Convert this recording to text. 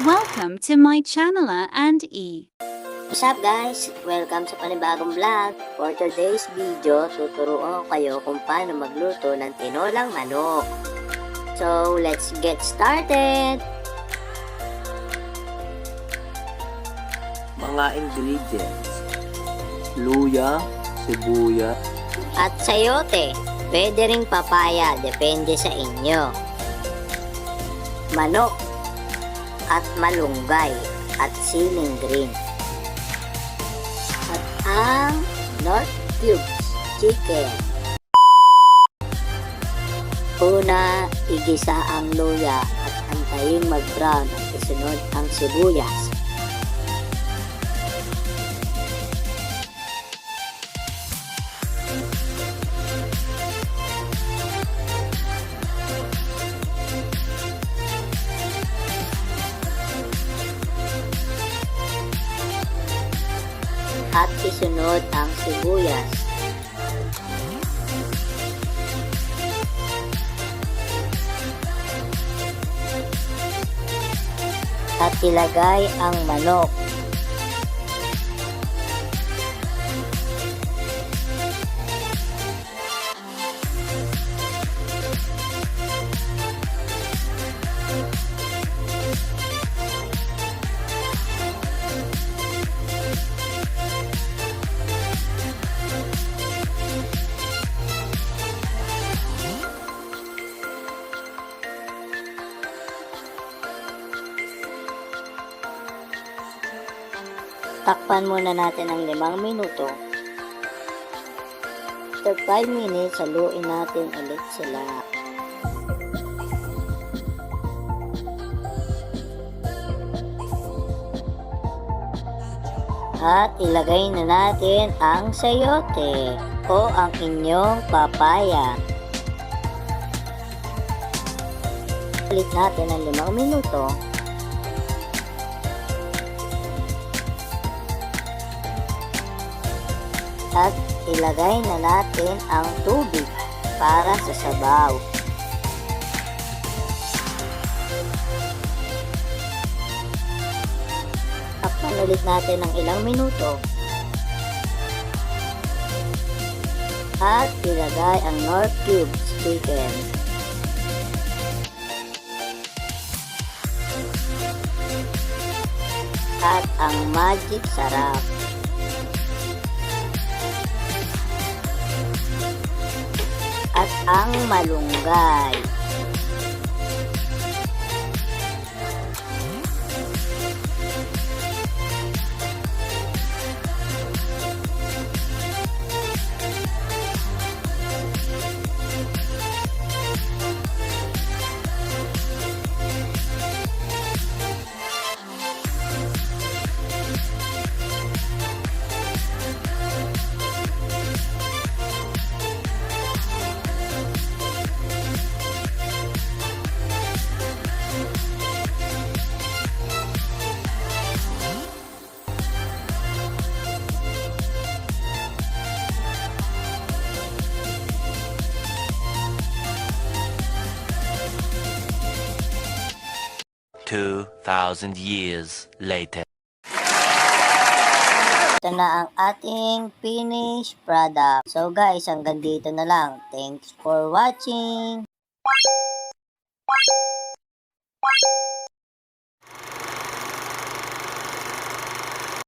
Welcome to my channel and E. What's up guys? Welcome sa panibagong vlog. For today's video, tuturuan ko kayo kung paano magluto ng tinolang manok. So, let's get started! Mga ingredients: luya, sibuyas, At sayote, pwede ring papaya, depende sa inyo. Manok at malunggay at siling green. At ang Knorr Cubes chicken. Una, igisa ang luya at antayin mag-brown at isunod ang sibuyas. At isunod ang sibuyas. At ilagay ang manok. Takpan muna natin ng 5 minuto. After 5 minutes, haluin natin ulit sila. At ilagay na natin ang sayote o ang inyong papaya. Ulit natin ng 5 minuto. At ilagay na natin ang tubig para sa sabaw. Takpan ulit natin ng ilang minuto. At ilagay ang Knorr Cubes chicken. At ang magic sarap. At ang malunggay. Years later. Ito na ang ating finished product. So guys, hanggang dito na lang. Thanks for watching!